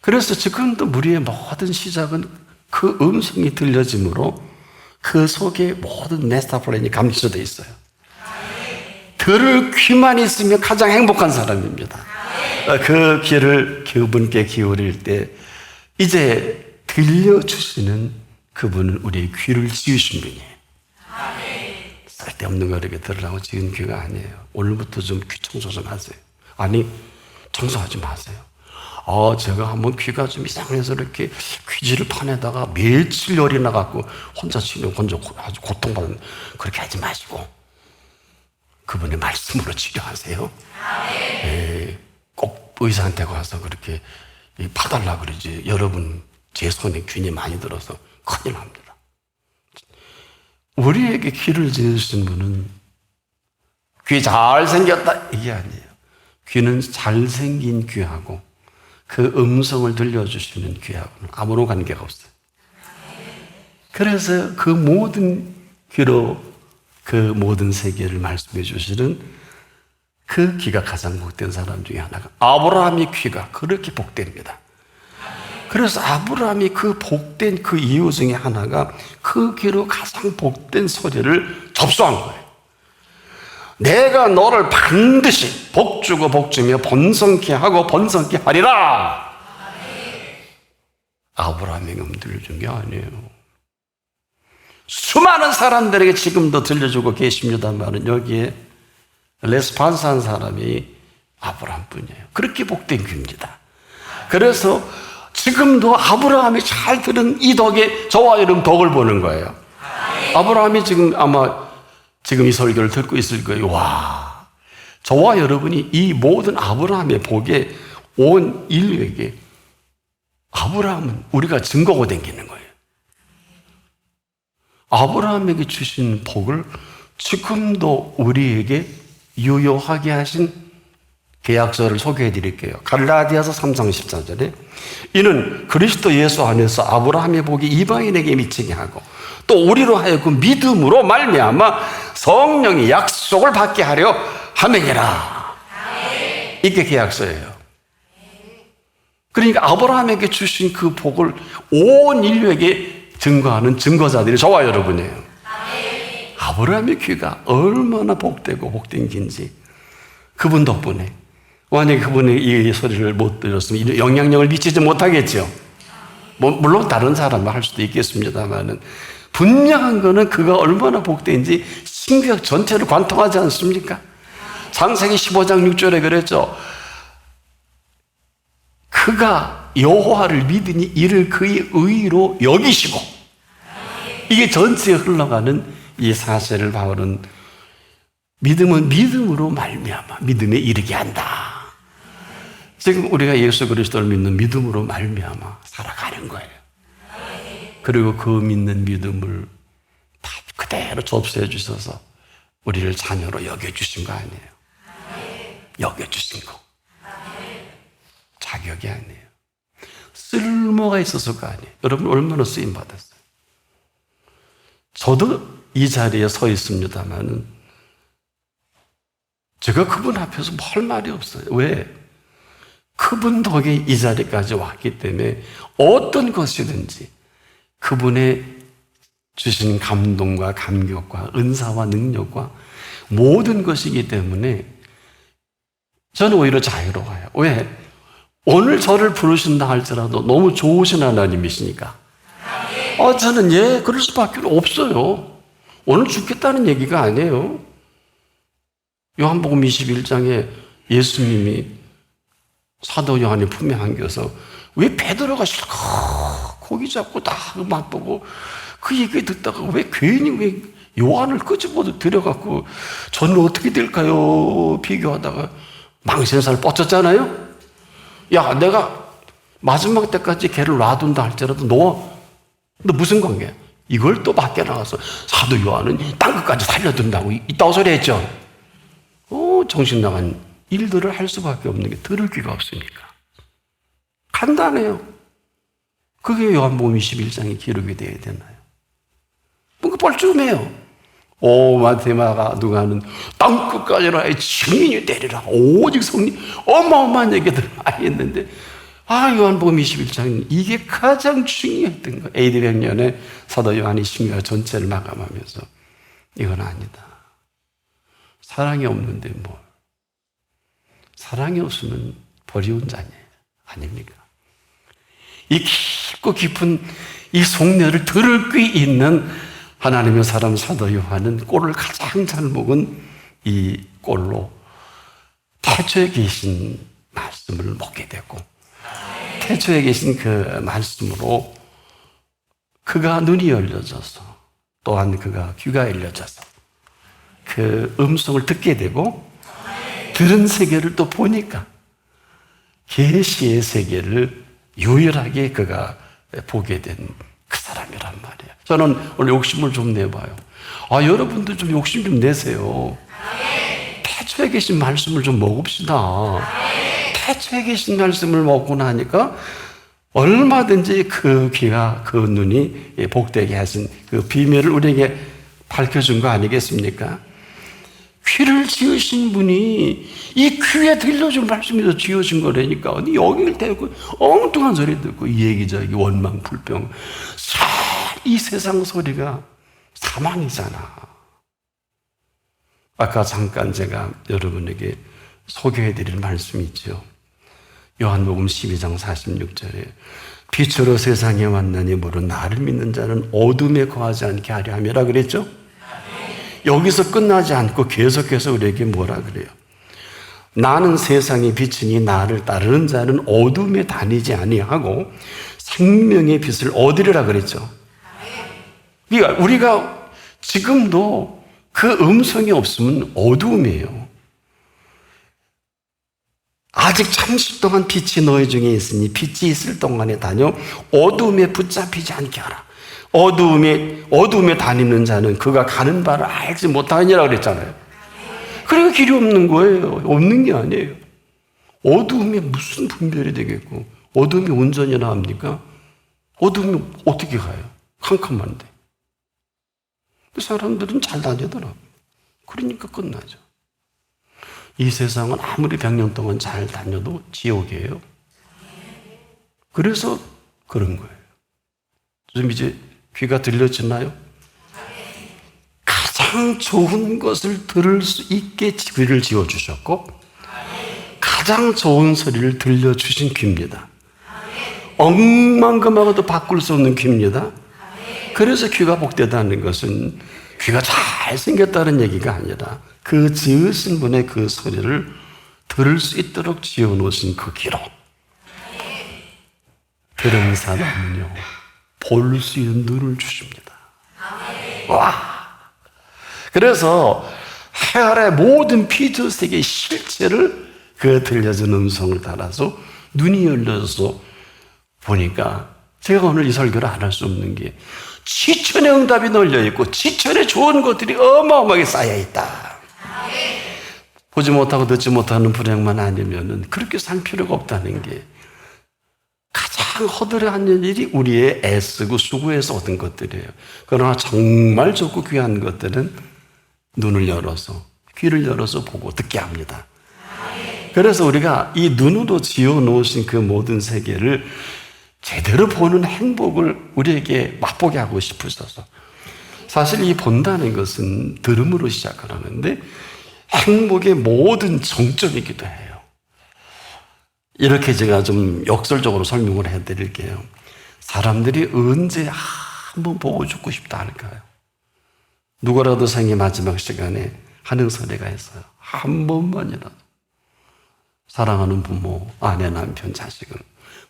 그래서 지금도 우리의 모든 시작은 그 음성이 들려짐으로 그 속에 모든 메타포렌이 감춰져 있어요. 들을 귀만 있으면 가장 행복한 사람입니다. 그 귀를 그분께 기울일 때 이제 들려주시는 그분은 우리의 귀를 지으신 분이에요. 쓸데없는 거 이렇게 들으라고 지은 귀가 아니에요. 오늘부터 좀 귀 청소 좀 하세요. 아니, 청소하지 마세요. 제가 한번 귀가 좀 이상해서 이렇게 귀지를 판에다가 며칠 열이 나갖고 혼자 아주 고통받는, 그렇게 하지 마시고 그분의 말씀으로 치료하세요. 꼭 의사한테 가서 그렇게 파달라 그러지. 여러분 제 손에 균이 많이 들어서 큰일 납니다. 우리에게 귀를 지으신 분은 귀 잘생겼다 이게 아니에요. 귀는 잘생긴 귀하고 그 음성을 들려주시는 귀하고는 아무런 관계가 없어요. 그래서 그 모든 귀로 그 모든 세계를 말씀해 주시는 그 귀가 가장 복된 사람 중에 하나가 아브라함의 귀가 그렇게 복됩니다. 그래서 아브라함이 그 복된 그 이유 중에 하나가 그 귀로 가장 복된 소리를 접수한 거예요. 내가 너를 반드시 복주고 복주며 번성케 하고 번성케 하리라. 아브라함의 음 들려준 게 아니에요. 수많은 사람들에게 지금도 들려주고 계십니다만 여기에 레스판스한 사람이 아브라함뿐이에요. 그렇게 복된 귀입니다. 그래서 지금도 아브라함이 잘 들은 이 덕에 저와 여러분 덕을 보는 거예요. 아브라함이 지금 아마 지금 이 설교를 듣고 있을 거예요. 와, 저와 여러분이 이 모든 아브라함의 복에 온 인류에게 아브라함은 우리가 증거가 되는 거예요. 아브라함에게 주신 복을 지금도 우리에게 유효하게 하신 계약서를 소개해 드릴게요. 갈라디아서 3장 14절에 이는 그리스도 예수 안에서 아브라함의 복이 이방인에게 미치게 하고 또 우리로 하여금 믿음으로 말미암아 성령이 약속을 받게 하려 함이니라. 이게 계약서예요. 그러니까 아브라함에게 주신 그 복을 온 인류에게 증거하는 증거자들이 저와 여러분이에요. 아브라함의 귀가 얼마나 복되고 복된 귀인지 그분 덕분에 만약에 그분의 이 소리를 못 들었으면 영향력을 미치지 못하겠죠. 물론 다른 사람은 할 수도 있겠습니다만 분명한 거는 그가 얼마나 복된지 신구약 전체를 관통하지 않습니까? 창세기 15장 6절에 그랬죠. 그가 여호와를 믿으니 이를 그의 의로 여기시고, 이게 전체에 흘러가는 이 사실을 바울은 믿음은 믿음으로 말미암아 믿음에 이르게 한다. 지금 우리가 예수 그리스도를 믿는 믿음으로 말미암아 살아가는 거예요. 그리고 그 믿는 믿음을 다 그대로 접수해 주셔서 우리를 자녀로 여겨주신 거 아니에요. 여겨주신 거. 자격이 아니에요. 쓸모가 있어서가 아니에요. 여러분 얼마나 쓰임받았어요. 저도 이 자리에 서 있습니다만 제가 그분 앞에서 뭐 할 말이 없어요. 왜? 그분 덕에 이 자리까지 왔기 때문에 어떤 것이든지 그분의 주신 감동과 감격과 은사와 능력과 모든 것이기 때문에 저는 오히려 자유로워요. 왜? 오늘 저를 부르신다 할지라도 너무 좋으신 하나님이시니까. 저는 그럴 수밖에 없어요. 오늘 죽겠다는 얘기가 아니에요. 요한복음 21장에 예수님이 사도 요한의 품에 안겨서 왜 베드로가 실컷 고기 잡고 다 맛보고 그 얘기 듣다가 왜 괜히 왜 요한을 끄집어 들여갖고 저는 어떻게 될까요? 비교하다가 망신살 뻗쳤잖아요. 야, 내가 마지막 때까지 걔를 놔둔다 할지라도 너 무슨 관계야? 이걸 또 밖에 나가서 사도 요한은 땅 끝까지 살려둔다고 이따오 소리 했죠. 정신 나간 일들을 할 수밖에 없는 게 들을 귀가 없으니까. 간단해요. 그게 요한복음 21장에 기록이 되어야 되나요? 뭔가 뻘쭘해요. 마테마가 누가는 땅 끝까지나 증인이 되리라. 오직 성령. 어마어마한 얘기들을 많이 했는데 요한복음 21장은 이게 가장 중요했던 거예요. AD 100년에 사도 요한이 신구약 전체를 마감하면서 이건 아니다. 사랑이 없는데 뭘. 사랑이 없으면 버리운 자녀예요. 아닙니까? 이 깊고 깊은 이 속내를 들을 귀 있는 하나님의 사람 사도 요한은 꼴을 가장 잘 먹은 이 꼴로 태초에 계신 말씀을 먹게 되고 태초에 계신 그 말씀으로 그가 눈이 열려져서 또한 그가 귀가 열려져서 그 음성을 듣게 되고 들은 세계를 또 보니까 계시의 세계를 유일하게 그가 보게 된 그 사람이란 말이에요. 저는 오늘 욕심을 좀 내봐요. 여러분도 좀 욕심 좀 내세요. 태초에 계신 말씀을 좀 먹읍시다. 태초에 계신 말씀을 먹고 나니까 얼마든지 그 귀가 그 눈이 복되게 하신 그 비밀을 우리에게 밝혀준 거 아니겠습니까? 귀를 지으신 분이 이 귀에 들려준 말씀에서 지어진 거라니까. 근데 여기를 대고 엉뚱한 소리 듣고 이 얘기저기 원망 불평. 이 세상 소리가 사망이잖아. 아까 잠깐 제가 여러분에게 소개해드릴 말씀이 있죠. 요한복음 12장 46절에 빛으로 세상에 왔나니 모르 나를 믿는 자는 어둠에 거하지 않게 하려 함이라 그랬죠. 여기서 끝나지 않고 계속해서 우리에게 뭐라 그래요? 나는 세상의 빛이니 나를 따르는 자는 어둠에 다니지 아니하고 생명의 빛을 얻으리라 그랬죠. 그러니까 우리가 지금도 그 음성이 없으면 어두움이에요. 아직 잠시 동안 빛이 너희 중에 있으니 빛이 있을 동안에 다녀 어두움에 붙잡히지 않게 하라. 어두움에 다니는 자는 그가 가는 바를 알지 못하느니라 그랬잖아요. 그러니까 길이 없는 거예요. 없는 게 아니에요. 어두움에 무슨 분별이 되겠고, 어두움이 운전이나 합니까? 어두움이 어떻게 가요? 캄캄한데. 사람들은 잘 다니더라고요. 그러니까 끝나죠. 이 세상은 아무리 100년 동안 잘 다녀도 지옥이에요. 그래서 그런 거예요. 좀 이제 귀가 들려지나요? 가장 좋은 것을 들을 수 있게 귀를 지어주셨고 가장 좋은 소리를 들려주신 귀입니다. 억만금하고도 바꿀 수 없는 귀입니다. 그래서 귀가 복되다는 것은 귀가 잘생겼다는 얘기가 아니라 그 지으신 분의 그 소리를 들을 수 있도록 지어놓으신 그 귀로 들은 사람은요 볼 수 있는 눈을 주십니다. 와! 그래서 해 아래 모든 피조세계의 실체를 그 들려준 음성을 따라서 눈이 열려서 보니까 제가 오늘 이 설교를 안 할 수 없는 게 지천의 응답이 널려있고 지천의 좋은 것들이 어마어마하게 쌓여있다. 보지 못하고 듣지 못하는 불행만 아니면 그렇게 살 필요가 없다는 게 가장 허들어하는 일이 우리의 애쓰고 수고해서 얻은 것들이에요. 그러나 정말 좋고 귀한 것들은 눈을 열어서 귀를 열어서 보고 듣게 합니다. 그래서 우리가 이 눈으로 지어놓으신 그 모든 세계를 제대로 보는 행복을 우리에게 맛보게 하고 싶으셔서 사실 이 본다는 것은 들음으로 시작을 하는데 행복의 모든 정점이기도 해요. 이렇게 제가 좀 역설적으로 설명을 해드릴게요. 사람들이 언제 한번 보고 죽고 싶다 할까요? 누구라도 생의 마지막 시간에 하는 소리가 있어요. 한 번만이라도 사랑하는 부모, 아내, 남편, 자식을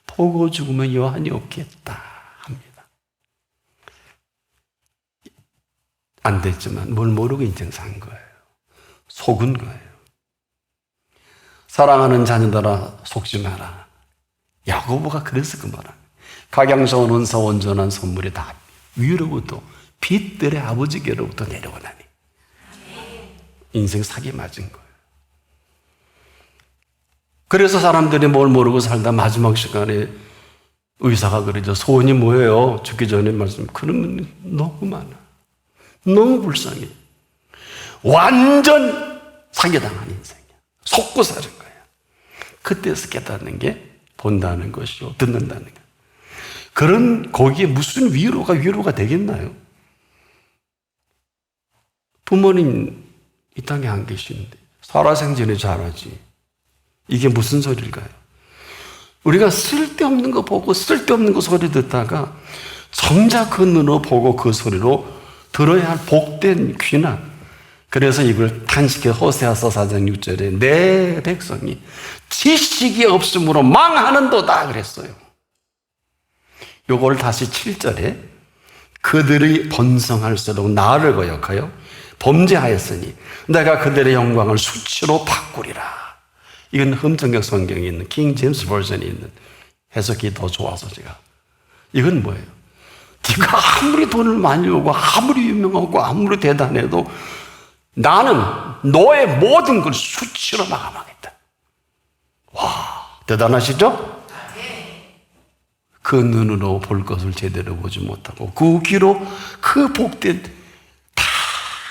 보고 죽으면 여한이 없겠다 합니다. 안 됐지만 뭘 모르고 인생 산 거예요. 속은 거예요. 사랑하는 자녀들아 속지 마라. 야고보가 그래서 그 말합니다. 각양좋은 은사 온전한 선물이 다 위로부터 빛들의 아버지께로부터 내려오나니. 인생 사기 맞은 거예요. 그래서 사람들이 뭘 모르고 살다 마지막 시간에 의사가 그러죠. 소원이 뭐예요? 죽기 전에 말씀. 그러면 너무 많아. 너무 불쌍해. 완전 사기당한 인생이야. 속고 사는 거야. 그때서 깨닫는 게 본다는 것이요. 듣는다는 것. 그런 거기에 무슨 위로가 되겠나요? 부모님 이 땅에 안 계시는데 살아생전에 잘하지. 이게 무슨 소리일까요? 우리가 쓸데없는 거 보고 쓸데없는 거 소리 듣다가 정작 그 눈으로 보고 그 소리로 들어야 할 복된 귀나 그래서 이걸 탄식해 호세아서 4장 6절에 내 백성이 지식이 없으므로 망하는도다 그랬어요. 요걸 다시 7절에 그들이 번성할수록 나를 거역하여 범죄하였으니 내가 그들의 영광을 수치로 바꾸리라. 이건 흠정역 성경에 있는 킹 제임스 버전에 있는 해석이 더 좋아서 제가 이건 뭐예요? 네가 아무리 돈을 많이 오고 아무리 유명하고 아무리 대단해도 나는 너의 모든 걸 수치로 마감하겠다. 와, 대단하시죠? 그 눈으로 볼 것을 제대로 보지 못하고 그 귀로 그 복된 다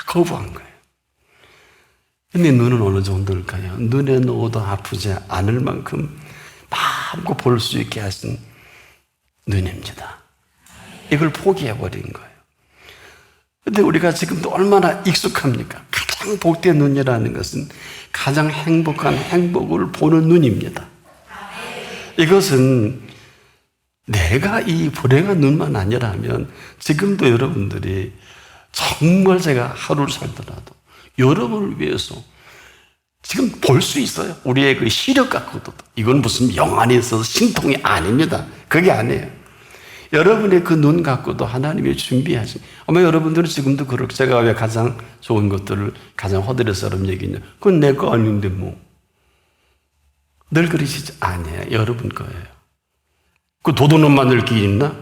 거부한 거예요. 근데 눈은 어느 정도일까요? 눈에 넣어도 아프지 않을 만큼 마음껏 볼 수 있게 하신 눈입니다. 이걸 포기해버린 거예요. 근데 우리가 지금도 얼마나 익숙합니까? 가장 복된 눈이라는 것은 가장 행복한 행복을 보는 눈입니다. 이것은 내가 이 불행한 눈만 아니라면 지금도 여러분들이 정말 제가 하루를 살더라도 여러분을 위해서 지금 볼 수 있어요. 우리의 그 시력 갖고도. 이건 무슨 영안이 있어서 신통이 아닙니다. 그게 아니에요. 여러분의 그 눈 갖고도 하나님이 준비하신, 아마 여러분들은 지금도 그렇게 제가 왜 가장 좋은 것들을 가장 허드렛처럼 얘기냐. 그건 내 거 아닌데 뭐. 늘 그러시지? 아니에요. 여러분 거예요. 그 도둑놈만 늘 게 있나?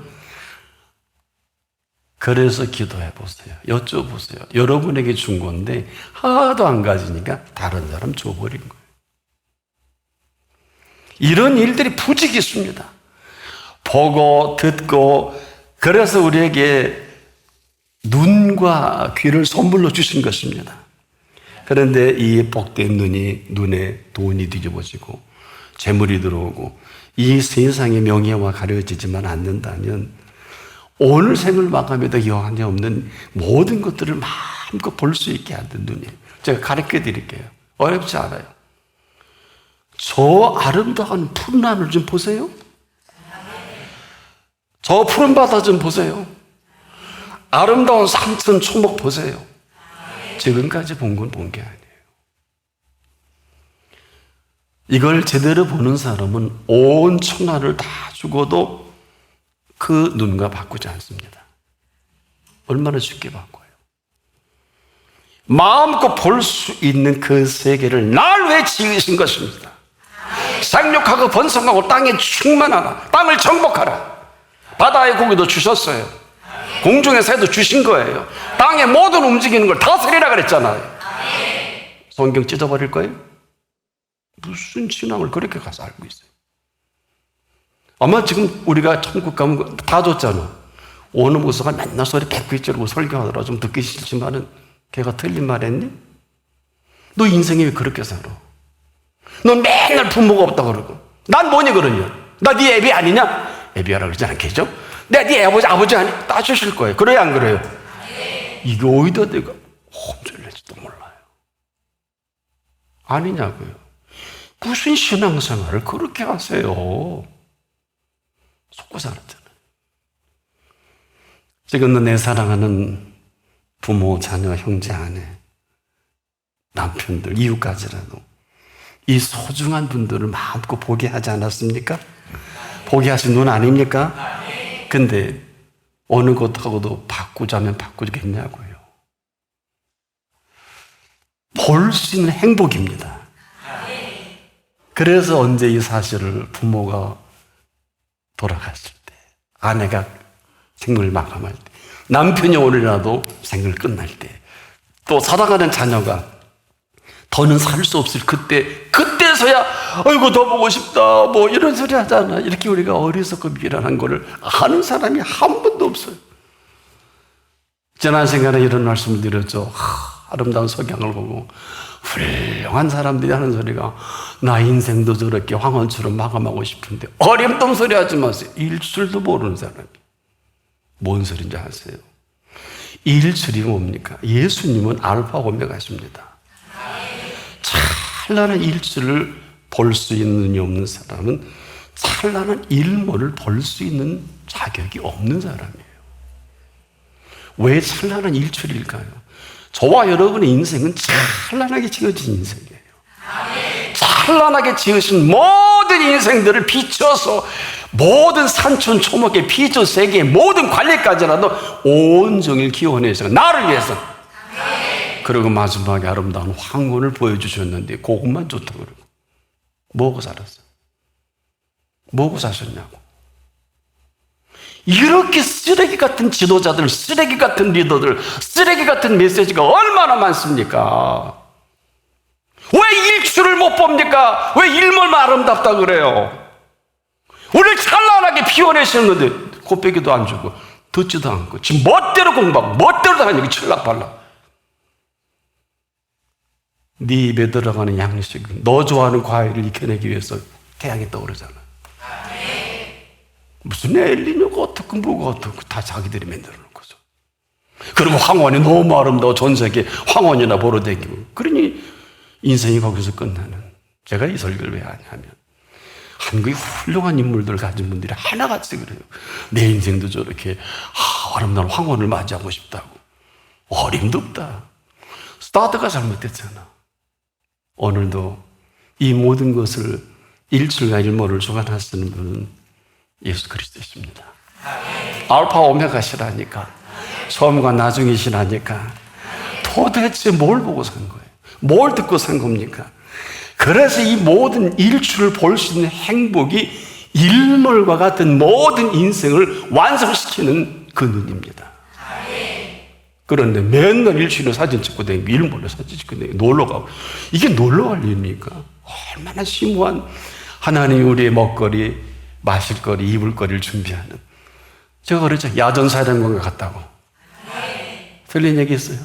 그래서 기도해 보세요. 여쭤보세요. 여러분에게 준 건데 하나도 안 가지니까 다른 사람 줘버린 거예요. 이런 일들이 부직이 있습니다. 보고 듣고, 그래서 우리에게 눈과 귀를 선물로 주신 것입니다. 그런데 이 복된 눈에 돈이 뒤집어지고 재물이 들어오고 이 세상의 명예와 가려지지만 않는다면 오늘 생을 마감에도 여한이 없는 모든 것들을 마음껏 볼 수 있게 하는 눈이에요. 제가 가르쳐 드릴게요. 어렵지 않아요. 저 아름다운 푸른 하늘 좀 보세요. 저 푸른 바다 좀 보세요. 아름다운 산천 초목 보세요. 지금까지 본 건 본 게 아니에요. 이걸 제대로 보는 사람은 온 천하를 다 주고도 그 눈과 바꾸지 않습니다. 얼마나 쉽게 바꿔요. 마음껏 볼 수 있는 그 세계를 날 위해 지으신 것입니다. 생육하고 번성하고 땅에 충만하라. 땅을 정복하라. 바다의 고기도 주셨어요. 공중의 새도 주신 거예요. 땅의 모든 움직이는 걸 다스리라 그랬잖아요. 성경 찢어버릴 거예요? 무슨 신앙을 그렇게 가서 알고 있어요? 아마 지금 우리가 천국 가면 다 줬잖아. 오늘 목사가 맨날 소리 빽빽 지르고 설교하더라. 좀 듣기 싫지만은 걔가 틀린 말 했니? 너 인생이 왜 그렇게 살아? 너 맨날 부모가 없다 그러고. 난 뭐니 그러냐? 나 네 애비 아니냐? 애비하라 그러지 않겠죠? 내가 네 아버지 아니? 따주실 거예요. 그래요 안 그래요? 이게 어디다 내가 혼쭐낼지도 몰라요. 아니냐고요. 무슨 신앙생활을 그렇게 하세요? 속고 살았잖아요. 지금도 내 사랑하는 부모, 자녀, 형제, 아내, 남편들, 이웃까지라도 이 소중한 분들을 마음껏 보게 하지 않았습니까? 보게 하신 눈 아닙니까? 근데 어느 것하고도 바꾸자면 바꾸겠냐고요. 볼 수 있는 행복입니다. 그래서 언제 이 사실을 부모가 돌아갔을 때, 아내가 생을 마감할 때, 남편이 오늘이라도 생을 끝날 때, 또 사랑하는 자녀가 더는 살 수 없을 그때서야 아이고 더 보고 싶다 뭐 이런 소리 하잖아. 이렇게 우리가 어리석고 미련한 거를 아는 사람이 한 번도 없어요. 지난 시간에 이런 말씀을 드렸죠. 아름다운 석양을 보고 훌륭한 사람들이 하는 소리가 나 인생도 저렇게 황혼처럼 마감하고 싶은데 어림없는 소리 하지 마세요. 일출도 모르는 사람이 뭔 소리인지 아세요? 일출이 뭡니까? 예수님은 알파 오메가십니다. 찬란한 일출을 볼 수 있는 눈이 없는 사람은 찬란한 일몰을 볼 수 있는 자격이 없는 사람이에요. 왜 찬란한 일출일까요? 저와 여러분의 인생은 찬란하게 지어진 인생이에요. 찬란하게 지으신 모든 인생들을 비춰서 모든 산천 초목의 피조 세계의 모든 관리까지라도 온종일 기원해서 나를 위해서 그리고 마지막에 아름다운 황혼을 보여주셨는데 그것만 좋다고 그러고 뭐하고 살았어요? 뭐하고 사셨냐고. 이렇게 쓰레기 같은 지도자들, 쓰레기 같은 리더들, 쓰레기 같은 메시지가 얼마나 많습니까? 왜 일출을 못 봅니까? 왜 일몰만 아름답다 그래요? 오늘 찬란하게 피워내셨는데 곱빼기도 안 주고 듣지도 않고 지금 멋대로 공부하고 멋대로 다니고 칠락팔락. 네 입에 들어가는 양식, 너 좋아하는 과일을 익혀내기 위해서 태양이 떠오르잖아. 무슨 엘니뇨가 어떻고 뭐가 어떻고 다 자기들이 만들어 놓은 거죠. 그리고 황혼이 너무 아름다워 전 세계 황혼이나 보러 다니고, 그러니 인생이 거기서 끝나는. 제가 이 설교를 왜 하냐면, 한국의 훌륭한 인물들 가진 분들이 하나같이 그래요. 내 인생도 저렇게 아름다운 황혼을 맞이하고 싶다고. 어림도 없다. 스타트가 잘못됐잖아. 오늘도 이 모든 것을 일출과 일몰을 주관하시는 분은 예수 그리스도이십니다. 알파 오메가시라니까. 처음과 나중이시라니까. 도대체 뭘 보고 산 거예요? 뭘 듣고 산 겁니까? 그래서 이 모든 일출을 볼 수 있는 행복이 일몰과 같은 모든 인생을 완성시키는 그 눈입니다. 그런데 맨날 일출로 사진 찍고 다니고 일몰로 사진 찍고 다니고 놀러 가고, 이게 놀러 갈 일입니까? 얼마나 심오한 하나님이 우리의 먹거리, 마실거리, 입을거리를 준비하는. 제가 그랬죠. 야전사령관과 같다고. 틀린 얘기 있어요.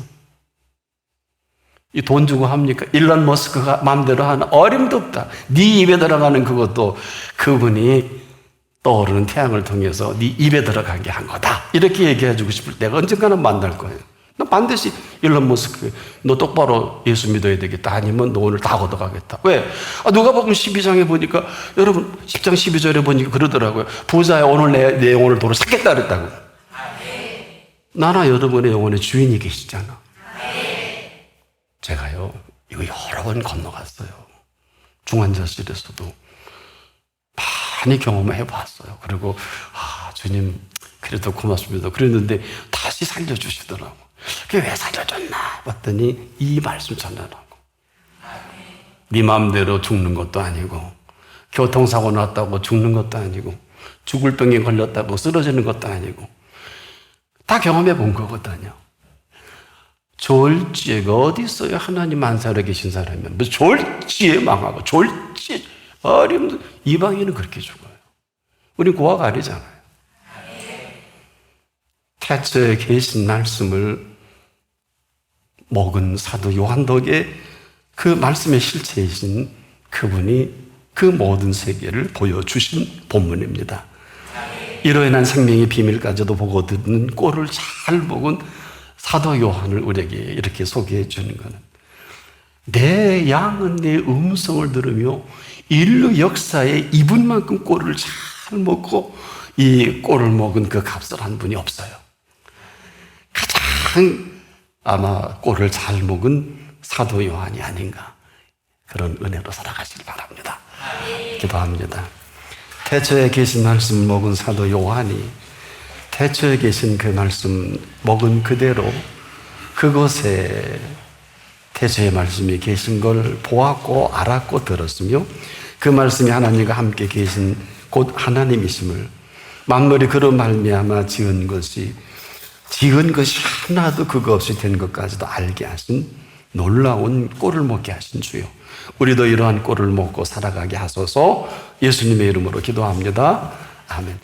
이 돈 주고 합니까? 일론 머스크가 마음대로 하나? 어림도 없다. 네 입에 들어가는 그것도 그분이 떠오르는 태양을 통해서 네 입에 들어가게 한 거다. 이렇게 얘기해주고 싶을 때가 언젠가는 만날 거예요. 나 반드시 일론 머스크, 너 똑바로 예수 믿어야 되겠다. 아니면 너 오늘 다 걷어가겠다. 왜? 누가 보면 12장에 보니까, 여러분 10장 12절에 보니까 그러더라고요. 부자야, 오늘 내 영혼을 도로 샀겠다 그랬다고. 나나 여러분의 영혼의 주인이 계시잖아. 제가요, 이거 여러 번 건너갔어요. 중환자실에서도 많이 경험을 해봤어요. 그리고 주님 그래도 고맙습니다. 그랬는데 다시 살려주시더라고. 그게 왜 살려줬나 봤더니 이 말씀 전하라고. 네 마음대로 죽는 것도 아니고, 교통사고 났다고 죽는 것도 아니고, 죽을 병에 걸렸다고 쓰러지는 것도 아니고, 다 경험해 본 거거든요. 졸지에가 어디 있어요? 하나님 만사에 계신 사람이면 무슨 졸지에 망하고 졸지에 어림도. 이방인은 그렇게 죽어요. 우린 고아가 아니잖아요. 태초에 계신 말씀을 먹은 사도 요한 덕에 그 말씀의 실체이신 그분이 그 모든 세계를 보여주신 본문입니다. 이로 인한 생명의 비밀까지도 보고 듣는 꼴을 잘 먹은 사도 요한을 우리에게 이렇게 소개해 주는 것은, 내 양은 내 음성을 들으며 인류 역사에 이분만큼 꼴을 잘 먹고 이 꼴을 먹은 그 값을 한 분이 없어요. 가장 아마 꼴을 잘 먹은 사도 요한이 아닌가, 그런 은혜로 살아가시길 바랍니다. 기도합니다. 태초에 계신 말씀 먹은 사도 요한이 태초에 계신 그 말씀 먹은 그대로 그곳에 태초의 말씀이 계신 걸 보았고 알았고 들었으며, 그 말씀이 하나님과 함께 계신 곧 하나님이심을, 만물이 그로 말미암아 지은 것이 하나도 그거 없이 된 것까지도 알게 하신 놀라운 꼴을 먹게 하신 주요, 우리도 이러한 꼴을 먹고 살아가게 하소서. 예수님의 이름으로 기도합니다. 아멘.